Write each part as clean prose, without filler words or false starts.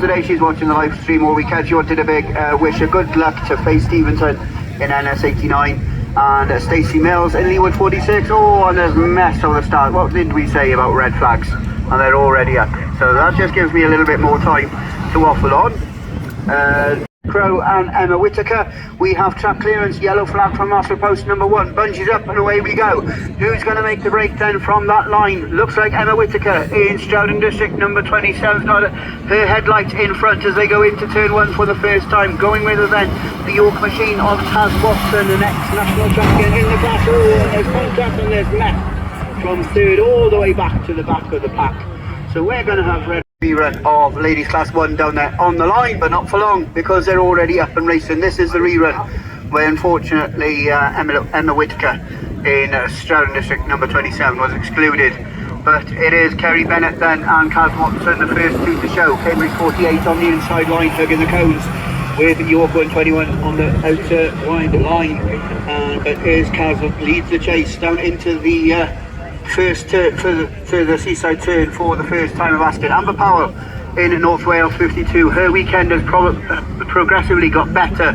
today. She's watching the live stream all weekend. She wanted a big wish of good luck to Faye Stevenson in NS89 and Stacey Mills in Leeward 46. Oh, and there's mess on the start. What did we say about red flags? And they're already up. So that just gives me a little bit more time to waffle on. Crow and Emma Whittaker. We have track clearance, yellow flag from master post number 1. Bungees up and away we go. Who's going to make the break then from that line? Looks like Emma Whittaker in Stroudon District number 27. Her headlight in front as they go into turn 1 for the first time. Going with her then the York machine of Taz Watson, the next national champion in the class. Oh, and there's contact and there's left from third all the way back to the back of the pack. So we're going to have red rerun of ladies class 1 down there on the line, but not for long because they're already up and racing. This is the rerun where unfortunately Emma Whittaker in Stroudon District number 27 was excluded, but it is Kerry Bennett then and Kaz Watson the first two to show. Cambridge 48 on the inside line hugging the cones with York 121 on the outer wide line, but here's Kaz leads the chase down into the first turn for the seaside turn for the first time of asking. Amber Powell in North Wales 52. Her weekend has progressively got better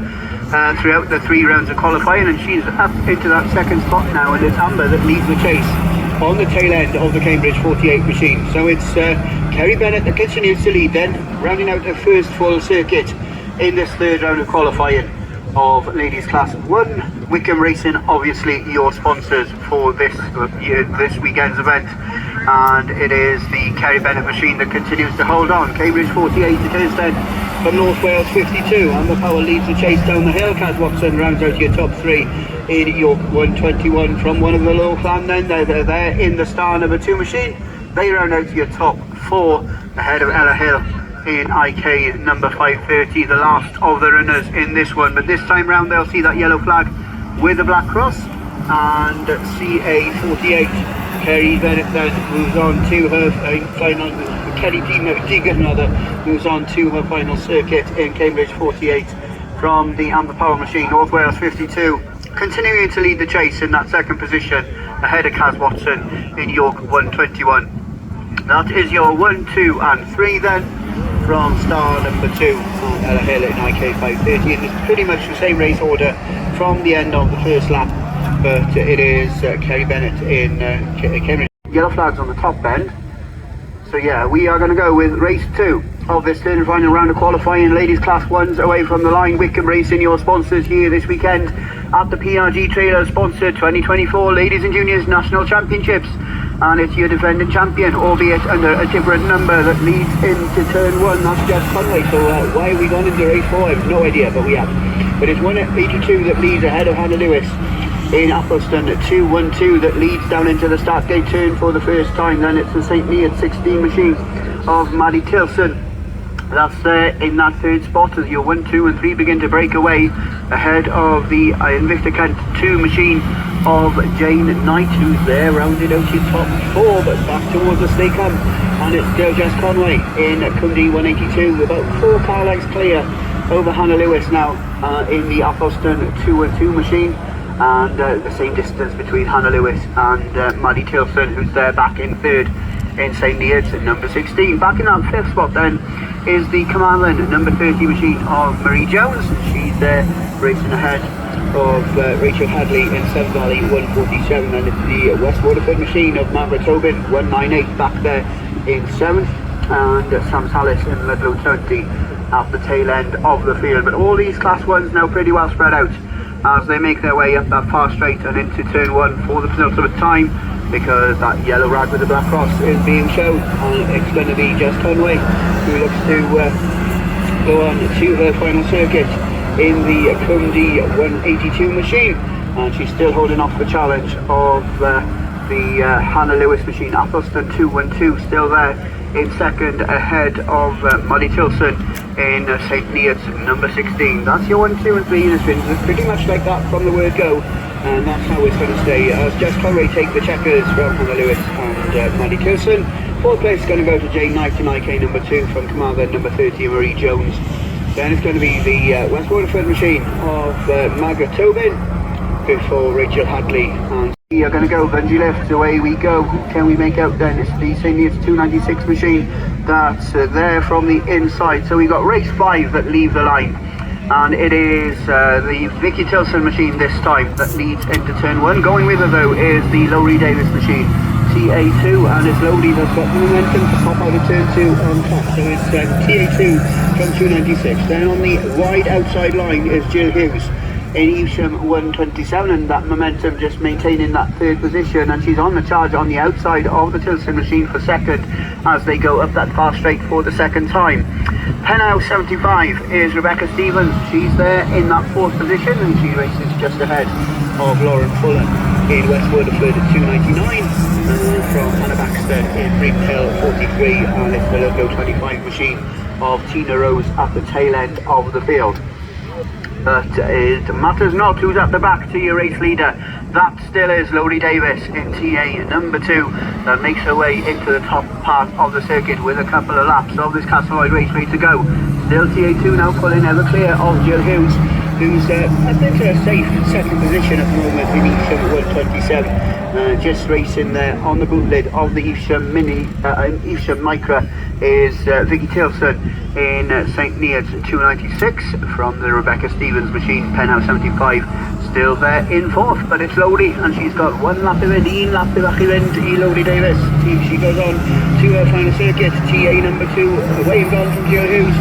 throughout the 3 rounds of qualifying, and she's up into that second spot now, and it's Amber that leads the chase on the tail end of the Cambridge 48 machine. So it's Kerry Bennett that continues to lead then, rounding out the first full circuit in this 3rd round of qualifying of ladies class 1. Wickham Racing, obviously your sponsors for this weekend's event, and it is the Kerry Bennett machine that continues to hold on. Cambridge 48 it is then for North Wales 52. Amber Powell leads the chase down the hill. Kaz Watson rounds out your top 3 in York 121 from one of the low clan. Then they're there in the star number 2 machine. They round out your top 4 ahead of Ella Hill in IK number 530, the last of the runners in this one. But this time round they'll see that yellow flag with the black cross, and CA48 Kerry Bennett then moves on to her final, Kelly Deegan rather, moves on to her final circuit in Cambridge 48 from the Amber Power machine. North Wales 52 continuing to lead the chase in that second position ahead of Kaz Watson in York 121. That is your 1, 2 and 3 then from star number 2 and Ella Hill in IK 530, and it's pretty much the same race order from the end of the first lap, but it is Kerry Bennett in Cambridge. Yellow flags on the top end. So yeah, we are going to go with race 2 of this 3rd and final round of qualifying. Ladies class 1s away from the line. Wickham Racing, your sponsors here this weekend at the PRG Trailer sponsored 2024 Ladies and Juniors National Championships, and it's your defending champion, albeit under a different number, that leads into turn 1. That's Jess Conway. So why have we gone into race 4? I have no idea, but we have. But it's 182 that leads ahead of Hannah Lewis in Appleton, 212 that leads down into the start gate turn for the first time. Then it's the St. Neots 16 machine of Maddie Tilson. That's in that 3rd spot as your 1, 2 and 3 begin to break away ahead of the Invicta Kent 2 machine of Jane Knight, who's there rounded out his top 4, but back towards us they come, and it's still Jess Conway in Cundy 182, about 4 car lengths clear over Hannah Lewis now in the Appleton 2 and 2 machine, and the same distance between Hannah Lewis and Maddie Tilson, who's there back in 3rd in St. Neots at number 16. Back in that 5th spot then is the Commandland number 30 machine of Marie Jones. She's there racing ahead of Rachel Hadley in Severn Valley 147, and it's the West Waterford machine of Mavra Tobin 198 back there in 7th, and Sam Salis in Ludlow 20 at the tail end of the field. But all these class 1s now pretty well spread out as they make their way up that far straight and into turn 1 for the penultimate time, because that yellow rag with the black cross is being shown, and it's going to be Jess Conway who looks to go on to her final circuit in the Cundy 182 machine, and she's still holding off the challenge of the Hannah Lewis machine. Appleton 212 still there in 2nd ahead of Maddie Tilson in St. Neots number 16. That's your 1, 2 and 3, and it's been pretty much like that from the word go, and that's how it's going to stay as Jess Conway take the checkers from Hannah Lewis and Maddie Tilson. 4th place is going to go to Jane Knight in IK number 2 from Commander number 30 Marie Jones. Then it's going to be the West Waterford machine of Margaret Tobin before Rachel Hadley and We are going to go bungee lifts, away we go. Can we make out then? It's the St. Neots 296 machine that's there from the inside. So we got race 5 that leave the line, and it is the Vicky Tilson machine this time that leads into turn 1. Going with her though is the Lowry Davis machine, TA2, and it's Lowry that's got the momentum to pop out of turn 2 on top. So it's TA2 from 296. Then on the wide outside line is Jill Hughes in Evesham 127, and that momentum just maintaining that third position, and she's on the charge on the outside of the Tilson machine for second as they go up that far straight for the second time. Penhouse 75 is Rebecca Stevens. She's there in that fourth position, and she races just ahead of Lauren Fuller in West Waterford 299, from Hannah Baxter in Greenhill 43, and it's the Logo 25 machine of Tina Rose at the tail end of the field. But it matters not who's at the back to your race leader. That still is Lowry Davis in TA number 2 that makes her way into the top part of the circuit with a couple of laps of this Castleroyd Raceway to go. Still TA2 now pulling ever clear of Jill Hughes, who's I think a safe second position at the moment in Evesham 127. Just racing there on the boot lid of the Evesham Mini, Evesham Micra is Vicky Tilson in St. Neots 296 from the Rebecca Stevens machine. Penhouse 75 still there in fourth, but it's Lowry, and she's got one lap of it, one lap of it, Lowry Davis. She goes on to her final circuit, TA number 2, away and gone from Jill Hughes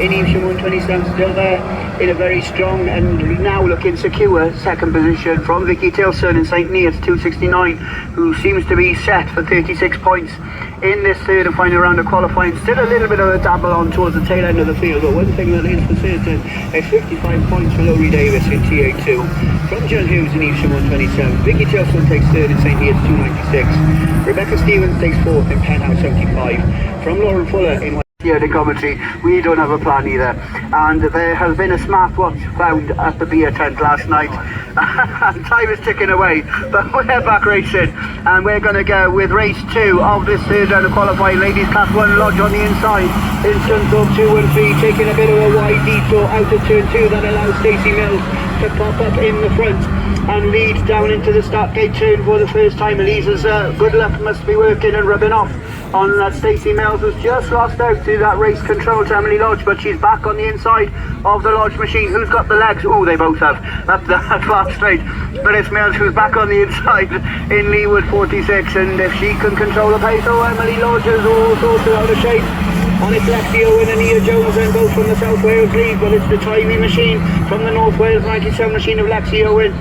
in Evesham 127, still there in a very strong and now looking secure second position from Vicky Tilson in St. Neots 269, who seems to be set for 36 points in this third and final round of qualifying. Still a little bit of a dabble on towards the tail end of the field, but one thing that is for certain is 55 points for Lowry Davis in TA2 from Jill Hughes in Evesham 127. Vicky Tilson takes third in St. Neots 296. Rebecca Stevens takes fourth in Penhouse 75 from Lauren Fuller in the commentary. We don't have a plan either, and there has been a smartwatch found at the beer tent last night and time is ticking away, but we're back racing, and we're going to go with race 2 of this third round of qualifying. Ladies Class 1 Lodge on the inside in Sunthorpe 2 and 3, taking a bit of a wide detour out of turn 2 that allows Stacey Mills to pop up in the front and lead down into the start gate turn for the first time. Elisa's good luck must be working and rubbing off on that. Stacey Mills was just lost out to that race control to Emily Lodge, but she's back on the inside of the Lodge machine. Who's got the legs? Oh, they both have. That's far straight. But it's Mills who's back on the inside in Leewood 46, and if she can control the pace, oh, Emily Lodge is all sorts of out of shape. And it's Lexi Owen and Nia Jones, and both from the South Wales League, but it's the timing machine from the North Wales 97 machine of Lexi Owen,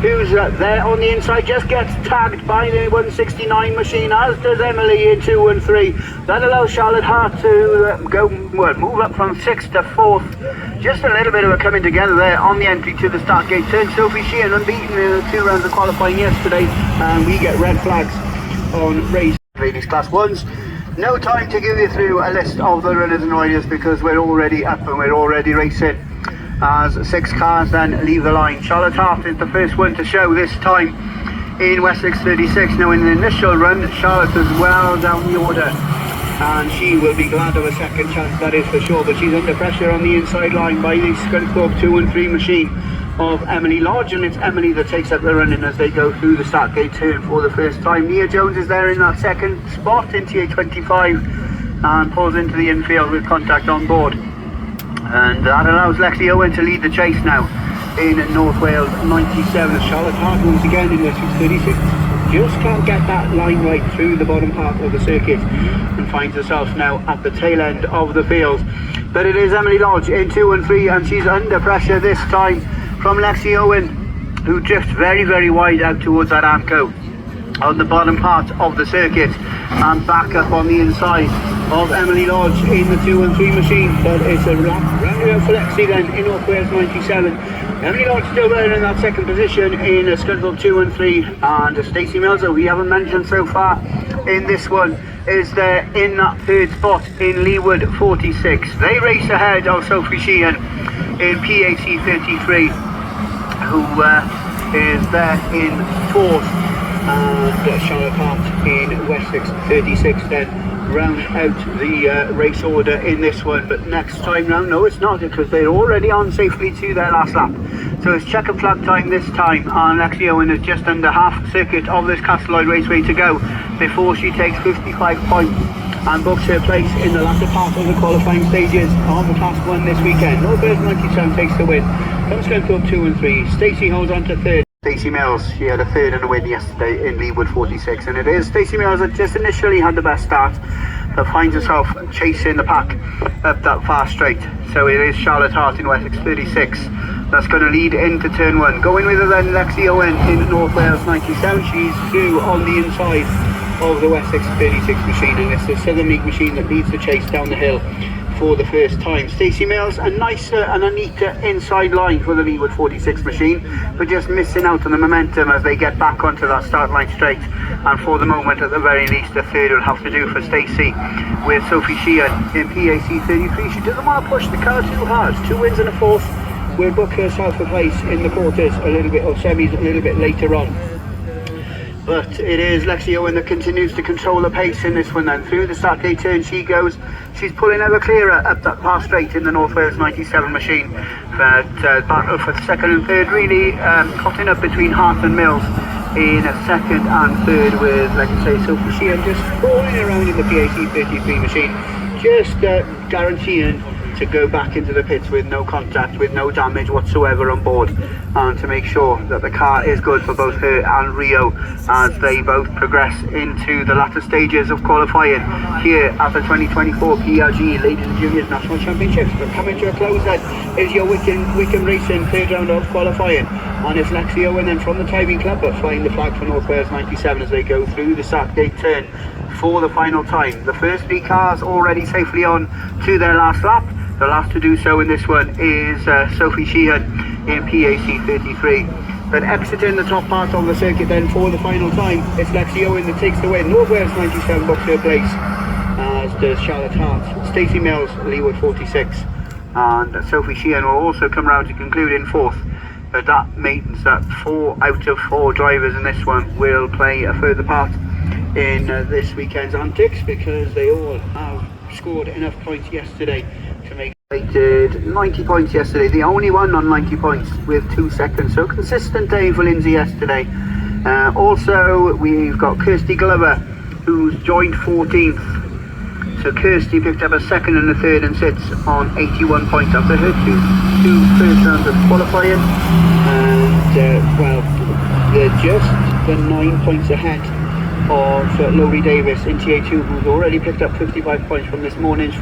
who's there on the inside, just gets tagged by the 169 machine, as does Emily in 2 and 3. That allows Charlotte Hart to move up from 6th to 4th. Just a little bit of a coming together there on the entry to the start gate turn. Sophie Sheehan unbeaten in the 2 rounds of qualifying yesterday, and we get red flags on race ladies Class 1s. No time to give you through a list of the runners and riders because we're already up and we're already racing as 6 cars then leave the line. Charlotte Hart is the first one to show this time in Wessex 36. Now in the initial run, Charlotte is well down the order and she will be glad of a second chance, that is for sure, but she's under pressure on the inside line by the Scunthorpe 2 and 3 machine of Emily Lodge, and it's Emily that takes up the running as they go through the start gate turn for the first time. Nia Jones is there in that second spot in TA 25 and pulls into the infield with contact on board, and that allows Lexi Owen to lead the chase now in North Wales 97. Charlotte Hart once again in Wessex 36 just can't get that line right through the bottom part of the circuit and finds herself now at the tail end of the field. But it is Emily Lodge in 2 and 3, and she's under pressure this time from Lexi Owen, who drifts very, very wide out towards that Amco on the bottom part of the circuit, and back up on the inside of Emily Lodge in the 2 and 3 machine. But it's a rounded out for Lexi then in North Wales 97. Emily Lodge still there in that second position in Scunthorpe 2 and 3, and Stacey Mills, who we haven't mentioned so far in this one, is there in that third spot in Leewood 46. They race ahead of Sophie Sheehan in PAC 33, who is there in fourth, and Charlotte Hart in Wessex 36 then round out the race order in this one. But next time round, no it's not, because they're already on safely to their last lap. So it's checker flag time this time, and Lexi Owen is just under half circuit of this Castleloyd Raceway to go before she takes 55 points and books her place in the latter part of the qualifying stages of the Class 1 this weekend. North Wales 97 takes the win. Comes Scunthorpe 2 and 3. Stacey holds on to third. Stacey Mills, she had a third and a win yesterday in Leeward 46, and it is Stacey Mills that just initially had the best start, but finds herself chasing the pack up that far straight. So it is Charlotte Hart in Wessex 36 that's going to lead into turn 1. Going with her then Lexi Owen in North Wales 97. She's through on the inside of the Wessex 36 machine, and it's the Southern League machine that leads the chase down the hill for the first time. Stacey Mills, a nicer and a neater inside line for the Leeward 46 machine, but just missing out on the momentum as they get back onto that start line straight. And for the moment, at the very least, a third will have to do for Stacey, with Sophie Sheehan in PAC 33. She doesn't want to push the car too hard. 2 wins and a fourth will book herself a place in the quarters a little bit, or semis a little bit later on. But it is Lexi Owen that continues to control the pace in this one then. Through the start gate turn she goes. She's pulling ever clearer up that far straight in the North Wales 97 machine. But battle for second and third really cutting up between Hart and Mills in a second and third, with, like I say, Sophie Sheehan just crawling around in the PAC 33 machine, just guaranteeing to go back into the pits with no contact, with no damage whatsoever on board, and to make sure that the car is good for both her and Rio as they both progress into the latter stages of qualifying here at the 2024 PRG Ladies and Juniors National Championships. But coming to a close then is your Wickham Racing third round of qualifying, and it's Lexi Owen then from the Tybee Club but flying the flag for North Wales 97 as they go through the start gate turn for the final time. The first 3 cars already safely on to their last lap. The last to do so in this one is Sophie Sheehan in PAC 33. But exiting the top part of the circuit then for the final time, it's Lexi Owen that takes the win. North Wales 97 books her place, as does Charlotte Hart. Stacey Mills, Leeward 46, and Sophie Sheehan will also come round to conclude in 4th. But that means that 4 out of 4 drivers in this one will play a further part in this weekend's antics, because they all have scored enough points yesterday to make it 90 points yesterday. The only one on 90 points with 2 seconds. So consistent day for Lindsay yesterday. Also, we've got Kirsty Glover, who's joined 14th. So Kirsty picked up a second and a third and sits on 81 points after her two first rounds of qualifying. And well, they're just the 9 points ahead of Laurie Davis in TA2, who's already picked up 55 points from this morning's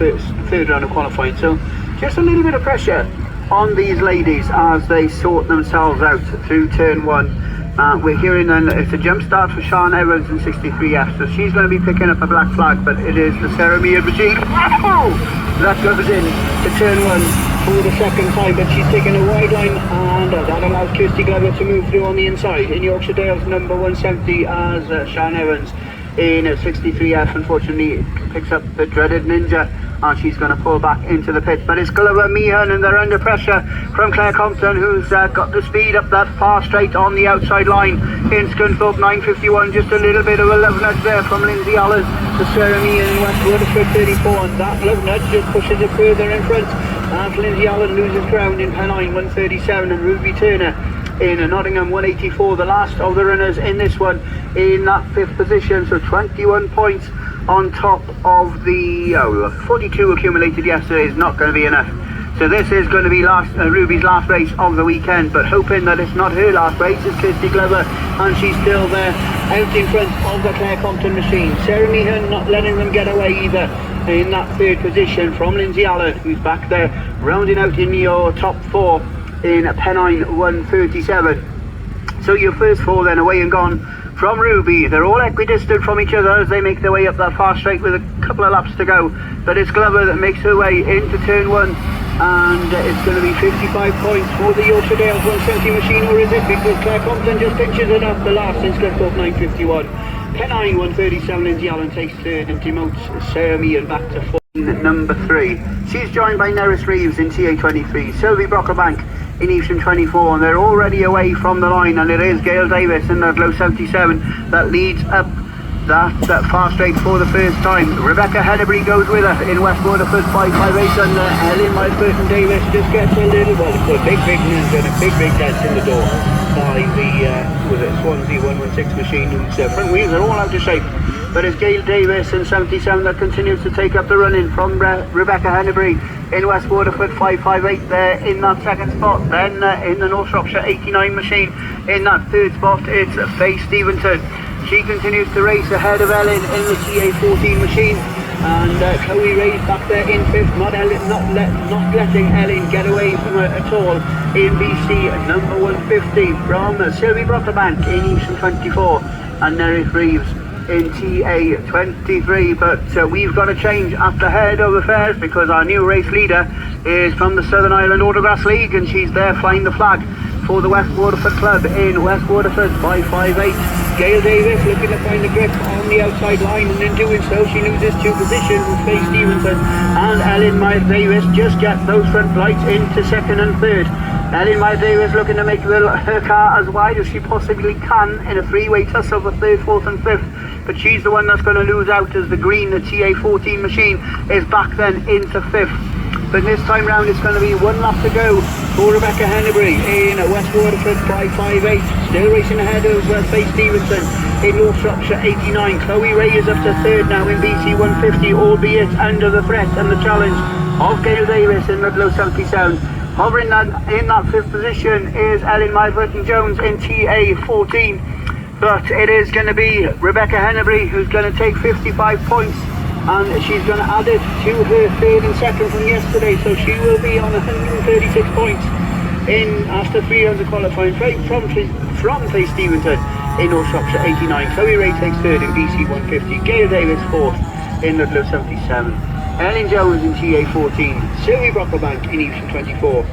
third round of qualifying. So just a little bit of pressure on these ladies as they sort themselves out through turn 1. We're hearing then it's a jump start for Sian Evans in 63F, so she's going to be picking up a black flag, but it is the Sarah Mead machine that goes in to turn 1 for the second time, but she's taking a wide line, and that allows Kirsty Glover to move through on the inside. In Yorkshire Dales number 170 as Sian Evans in 63F unfortunately picks up the dreaded Ninja, and she's going to pull back into the pit. But it's Glover, Meehan, and they're under pressure from Claire Compton, who's got the speed up that far straight on the outside line in Scunthorpe 951. Just a little bit of a love nudge there from Lindsay Allen to Sarah Meehan in West Waterford 34, and that love nudge just pushes it further in front as Lindsay Allen loses ground in Pennine 137, and Ruby Turner in Nottingham 184, the last of the runners in this one, in that 5th position. So 21 points on top of the 42 accumulated yesterday is not going to be enough. So this is going to be Ruby's last race of the weekend, but hoping that it's not her last race is Kirsty Glover, and she's still there out in front of the Claire Compton machine. Sarah Meehan not letting them get away either in that 3rd position from Lindsay Allen, who's back there rounding out in your top 4 in Pennine 137. So your first 4 then away and gone from Ruby. They're all equidistant from each other as they make their way up that far straight with a couple of laps to go. But it's Glover that makes her way into turn 1, and it's going to be 55 points for the Yorkshire Dales 170 machine, or is it? Because Claire Compton just pinches it up the last in Scunthorpe 951. Pennine 137, Lindsay Allen takes 3rd and demotes Sarah Meehan back to 4. Number 3. She's joined by Neris Reeves in TA23, Sylvie Brockerbank in Evesham 24, and they're already away from the line, and it is Gail Davis in that low 77 that leads up that far straight for the first time. Rebecca Hennebury goes with her in West Waterford 558 under Ellen Burton Davis just gets a little, well, a big and a big dent in the door by the Swansea 116 machine, whose front wheels are all out of shape. But it's Gail Davis in 77 that continues to take up the running from Rebecca Hennebury in West Waterford 558 there in that second spot. Then in the North Shropshire 89 machine in that third spot, it's Faye Stevenson. She continues to race ahead of Ellen in the TA14 machine, and Chloe Ray's back there in fifth, not letting Ellen get away from her at all in BC number 150 from Sylvie Brocklebank in Eastern 24 and Nerith Reeves in TA23. But we've got a change at the head of affairs because our new race leader is from the Southern Ireland Autograss League, and she's there flying the flag for the West Waterford Club in West Waterford 558. Gail Davis looking to find the grip on the outside line, and in doing so she loses two positions with Faye Stevenson and Ellen Davis just get those front lights into second and third. Ellen Davis looking to make her car as wide as she possibly can in a three-way tussle for third, fourth and fifth, but she's the one that's going to lose out as the green, the TA14 machine, is back then into fifth. But this time round it's going to be one lap to go for Rebecca Hennebury in West Waterford 558. Still racing ahead of Faye Stevenson in North Shropshire 89. Chloe Ray is up to third now in BC 150, albeit under the threat and the challenge of Gail Davis in Ludlow 77. Hovering in that fifth position is Ellen Burton-Jones in TA14. But it is going to be Rebecca Hennebury who's going to take 55 points, and she's going to add it to her third and second from yesterday, so she will be on 136 points in after 3 rounds of qualifying from Faye Stevenson in North Shropshire 89. Chloe Ray takes third in BC 150, Gail Davis fourth in Ludlow 77, Ellen Jones in TA14, Sylvie Brocklebank in Eastern 24.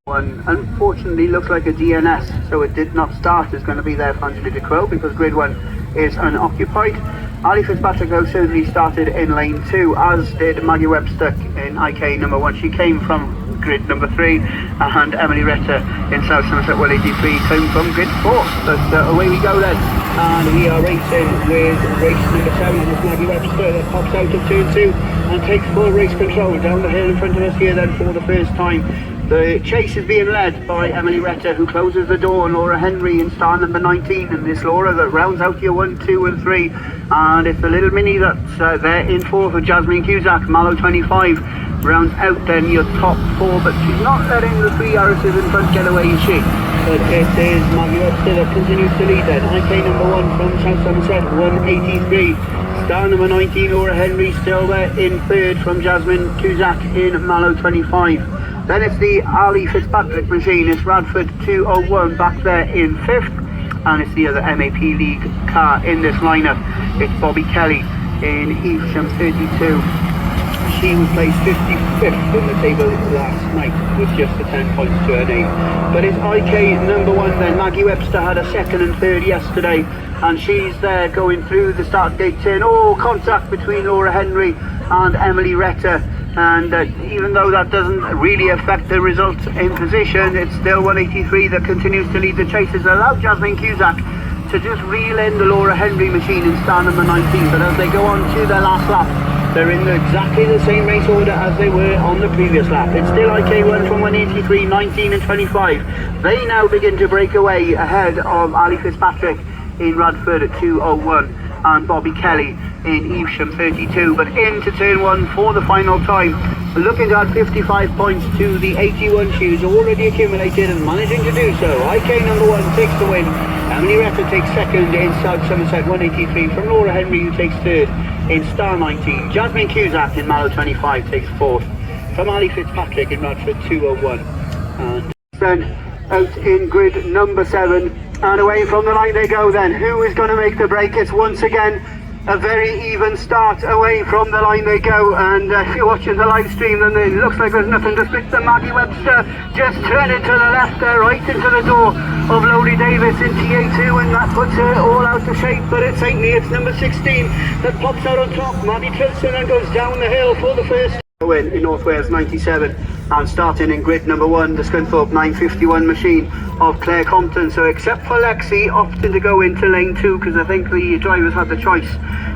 One unfortunately looks like a DNS, so it did not start. It's going to be there for Angelica Crow because grid 1 is unoccupied. Ali Fitzpatrick certainly started in lane 2, as did Maggie Webster in IK number 1. She came from grid number 3, and Emily Retter in South Somerset 183 came from grid 4. But away we go then, and we are racing with race number 7, and it's Maggie Webster that pops out of turn 2 and takes full race control down the hill in front of us here then for the first time. The chase is being led by Emily Retter, who closes the door on Laura Henry in star number 19, and it's Laura that rounds out your 1, 2 and 3, and it's the little mini that's there in fourth with Jasmine Cusack, Mallow 25, rounds out then your top 4, but she's not letting the 3 Irises in front get away, is she? But it is Maggie Webster that continues to lead then. IK number 1 from South Somerset 183. Star number 19, Laura Henry, still there in third from Jasmine Cusack in Mallow 25. Then it's the Ali Fitzpatrick machine, it's Radford 201 back there in fifth, and it's the other MAP League car in this lineup. It's Bobby Kelly in Evesham 32. She was placed 55th in the table last night with just a 10 points to her name. But it's IK number 1 then. Maggie Webster had a second and third yesterday, and she's there going through the start gate turn. Oh, contact between Laura Henry and Emily Retter. And even though that doesn't really affect the result in position, it's still 183 that continues to lead the chase. It's allowed Jasmine Cusack to just reel in the Laura Henry machine in star number 19. But as they go on to their last lap, they're in exactly the same race order as they were on the previous lap. It's still IK1 from 183, 19 and 25. They now begin to break away ahead of Ali Fitzpatrick in Radford at 201 and Bobby Kelly in Evesham 32. But into turn 1 for the final time, looking to add 55 points to the 81 shoes already accumulated and managing to do so. IK number 1 takes the win. Emily Retter takes second in South Somerset 183 from Laura Henry, who takes third in star 19. Jasmine Cusack in Mallow 25 takes fourth from Ali Fitzpatrick in Radford 201. And then out in grid number 7, and away from the line they go then. Who is going to make the break? It's once again a very even start. Away from the line they go, and if you're watching the live stream, then it looks like there's nothing to split them. Maggie Webster just turning to the left there, right into the door of Lowly Davis in TA2, and that puts her all out of shape. But it's Saintly, it's number 16 that pops out on top. Maddie Trilson and goes down the hill for the first win in North Wales 97. And starting in grid number 1, the Scunthorpe 951 machine of Claire Compton. So except for Lexi opting to go into lane 2, because I think the drivers had the choice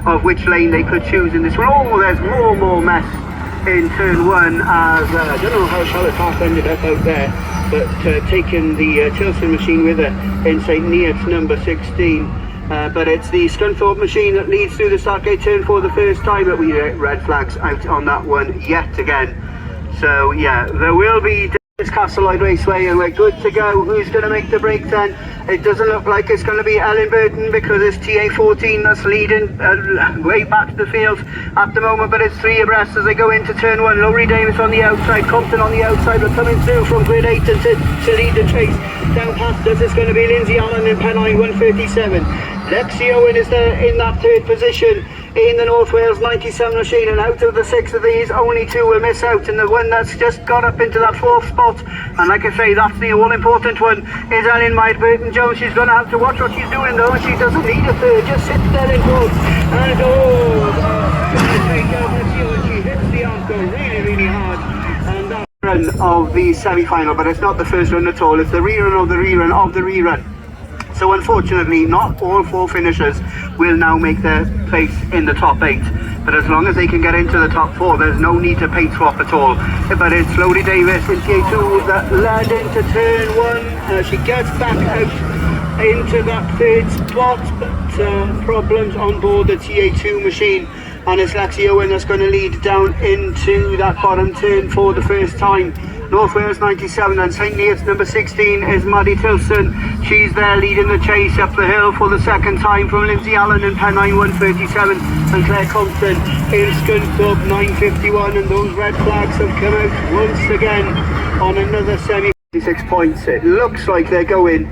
of which lane they could choose in this one. Oh, there's more mess in turn 1 as I don't know how Charlotte Park ended up out there, but taking the Tilson machine with her in St Neots number 16. But it's the Scunthorpe machine that leads through the start gate turn for the first time, but we get red flags out on that one yet again. So yeah, there will be Castleloyd Raceway and we're good to go. Who's going to make the break then? It doesn't look like it's going to be Ellen Burton, because it's TA14 that's leading way back to the field at the moment, but it's 3 abreast as they go into turn 1. Laurie Davis on the outside, Compton on the outside, but coming through from grid 8 to lead the chase. Down past us it's going to be Lindsay Allen in Pennine 137. Lexi Owen is there in that 3rd position in the North Wales 97 machine, and out of the 6 of these, only 2 will miss out, and the one that's just got up into that 4th spot, and like I say, that's the all-important one, is Ellen Burton-Jones. She's going to have to watch what she's doing though. She doesn't need a third, just sit there in 4th, and she hits the arco really hard, and that's the run of the semi-final, but it's not the first run at all, it's the rerun of the rerun of the rerun. So unfortunately, not all 4 finishers will now make their place in the top 8. But as long as they can get into the top 4, there's no need to paint swap at all. But it's Laurie Davis in TA2 that led into turn 1. She gets back out into that 3rd spot, but problems on board the TA2 machine. And it's Lexi Owen that's going to lead down into that bottom turn for the first time. North Wales 97 and St Neots number 16 is Maddie Tilson. She's there leading the chase up the hill for the 2nd time from Lindsay Allen in Pennine 137 and Claire Compton in Scunthorpe 951, and those red flags have come out once again on another semi. 6 points. It looks like they're going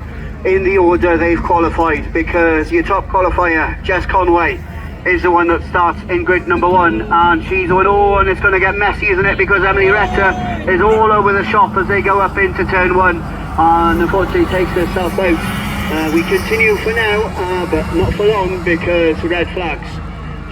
in the order they've qualified, because your top qualifier, Jess Conway, is the one that starts in grid number 1, and she's on. Oh, and it's going to get messy, isn't it, because Emily Retta is all over the shop as they go up into turn 1 and unfortunately takes herself out. We continue for now, but not for long, because red flags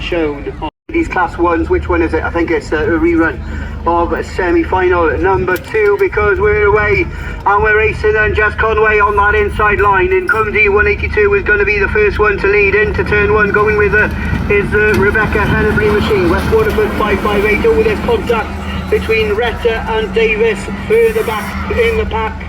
shown on these class 1s. Which one is it? I think it's a rerun of semi-final number 2, because we're away and we're racing, and Jess Conway on that inside line in Cumsey 182 is going to be the first one to lead into turn 1. Going with her is Rebecca Hennebury machine, West Waterford 558. Oh, there's contact between Retta and Davis further back in the pack,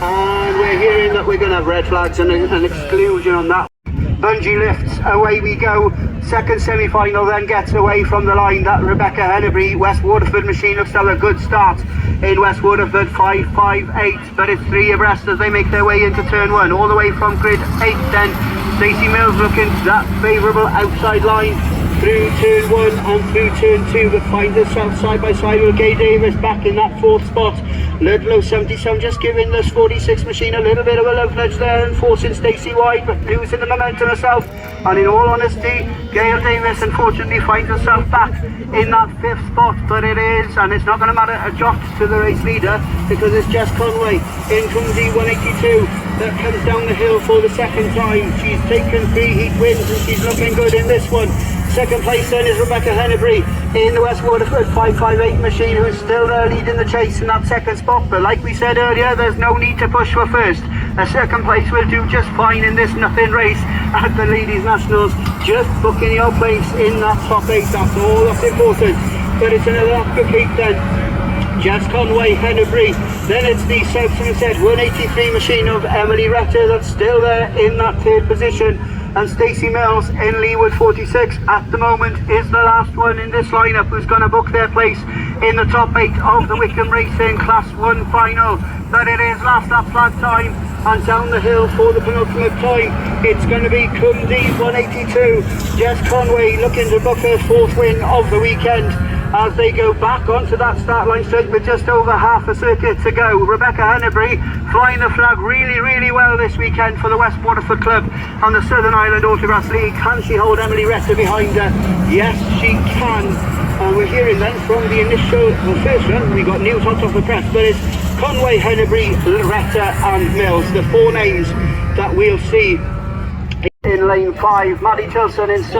and we're hearing that we're going to have red flags and an exclusion on that. Bungee lifts, away we go. 2nd semi-final then gets away from the line. That Rebecca Hennebury West Waterford machine looks to have a good start in West Waterford 558, but it's 3 abreast as they make their way into turn 1. All the way from grid 8 then, Stacey Mills looking that favourable outside line through turn 1 and through turn 2, but finds herself side by side with Gay Davis back in that 4th spot. Ludlow 77 just giving this 46 machine a little bit of a love nudge there and forcing Stacey wide, but losing the momentum herself. And in all honesty, Gail Davis unfortunately finds herself back in that 5th spot, but it is, and it's not going to matter a jot to the race leader, because it's Jess Conway in Cumsey 182 that comes down the hill for the 2nd time. She's taken 3 heat wins and she's looking good in this one. 2nd place then is Rebecca Hennebury in the West Waterford 558 machine, who's still there leading the chase in that 2nd spot, but like we said earlier, there's no need to push for first. A 2nd place will do just fine in this nothing race at the Ladies Nationals. Just booking your place in that top 8, that's all that's important. But it's another off-the-peak then. Jess Conway, Hennebury, then it's the South Somerset 183 machine of Emily Retta that's still there in that 3rd position, and Stacey Mills in Leeward 46 at the moment is the last one in this lineup who's going to book their place in the top 8 of the Wickham Racing Class 1 final. But it is last lap flag time, and down the hill for the penultimate time it's going to be Cumsey 182. Jess Conway looking to book her 4th win of the weekend as they go back onto that start line straight with just over half a circuit to go. Rebecca Hennebury flying the flag really well this weekend for the West Waterford Club on the Southern Ireland Autograss League. Can she hold Emily Retta behind her? Yes, she can. And we're hearing then from the first run, we got news hot off the press, but it's Conway, Hennebury, Retta and Mills, the 4 names that we'll see in lane 5. Maddie Tilson in 6.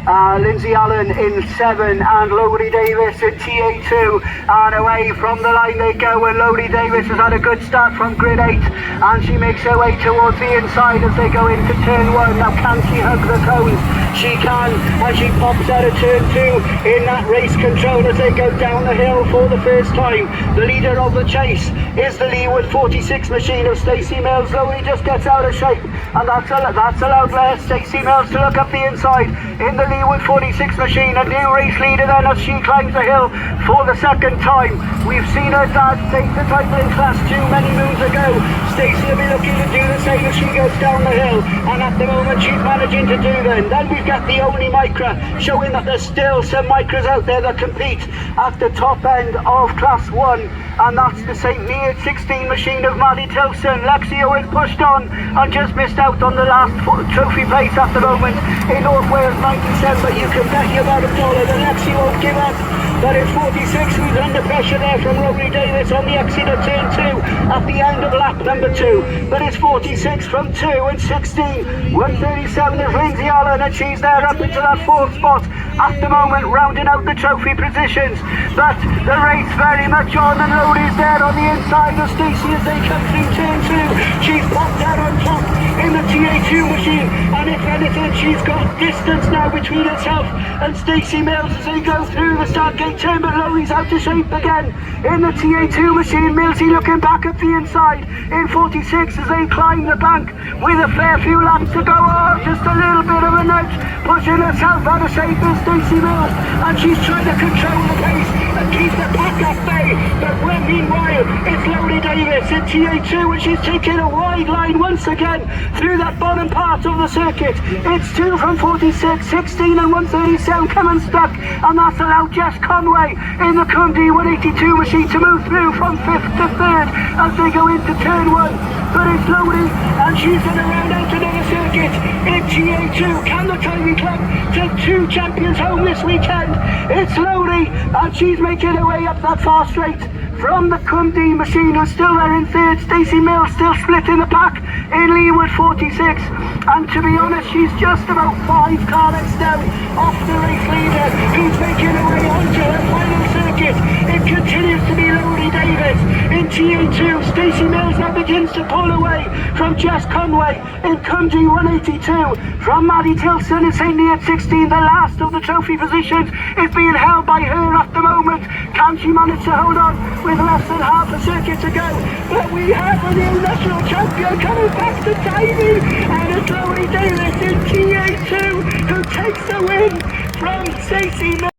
Lindsay Allen in 7 and Lowry Davis in TA2, and away from the line they go, and Lowry Davis has had a good start from grid 8 and she makes her way towards the inside as they go into turn 1. Now can she hug the cones? She can, and she pops out of turn 2 in that race control as they go down the hill for the first time. The leader of the chase is the Leeward 46 machine of Stacey Mills. Lowry just gets out of shape, and that's allowed Stacey Mills to look up the inside in the Leeward 46 machine. A new race leader then as she climbs the hill for the second time. We've seen her dad take the title in Class 2 many moons ago. Stacey will be looking to do the same as she goes down the hill, and at the moment she's managing to do then. Then we've got the only Micra, showing that there's still some Micras out there that compete at the top end of Class 1, and that's the St. Neots 16 machine of Maddie Tilson. Lexi Owens pushed on and just missed out on the last trophy place at the moment in North Wales 97, but you can bet your bottom dollar that Lexi won't give up. That is 46 who's under pressure there from Lowry Davis on the exit of turn 2 at the end of lap number 2. But it's 46 from 2 and 16. 137 is Lindsay Allen, and she's there up into that 4th spot at the moment, rounding out the trophy positions. But the race very much on, and Lowry's there on the inside of Stacey as they come through turn 2. She's popped out on top in the TA2 machine, and if anything she's got distance now between herself and Stacey Mills as they go through the start gate turn. But Lowry's out of shape again in the TA2 machine. Millsy looking back at the inside in 46 as they climb the bank with a fair few laps to go. Oh, just a little bit of a nudge, pushing herself out of shape is Stacey Mills, and she's trying to control the pace and keep the pack at bay. But meanwhile it's Lowry Davis in TA2, and she's taking a wide line once again through that bottom part of the circuit. It's 2 from 46, 16 and 137 come unstuck, and that's allowed Jess Conway in the Cundy 182 machine to move through from 5th to 3rd as they go into turn 1. But it's Lowry, and she's going to round out another circuit in TA2. Can the Tiny Club take 2 champions home this weekend? It's Lowry, and she's making her way up that far straight from the Cundy machine, who's still there in 3rd. Stacey Mills still split in the pack in Leeward 46, and to be honest she's just about 5 car lengths down off the race leader, who's making her way onto her final circuit. It continues to be Lowry Davis in TA2. Stacey Mills now begins to pull away from Jess Conway in Cundy 182, from Maddie Tilson in St. Neots 16. The last of the trophy positions is being held by her at the moment. Can she manage to hold on with less than half a circuit to go? But we have a new national champion coming back to Tiny, and it's Lowry Davis in TA2 who takes the win from Stacey Mills.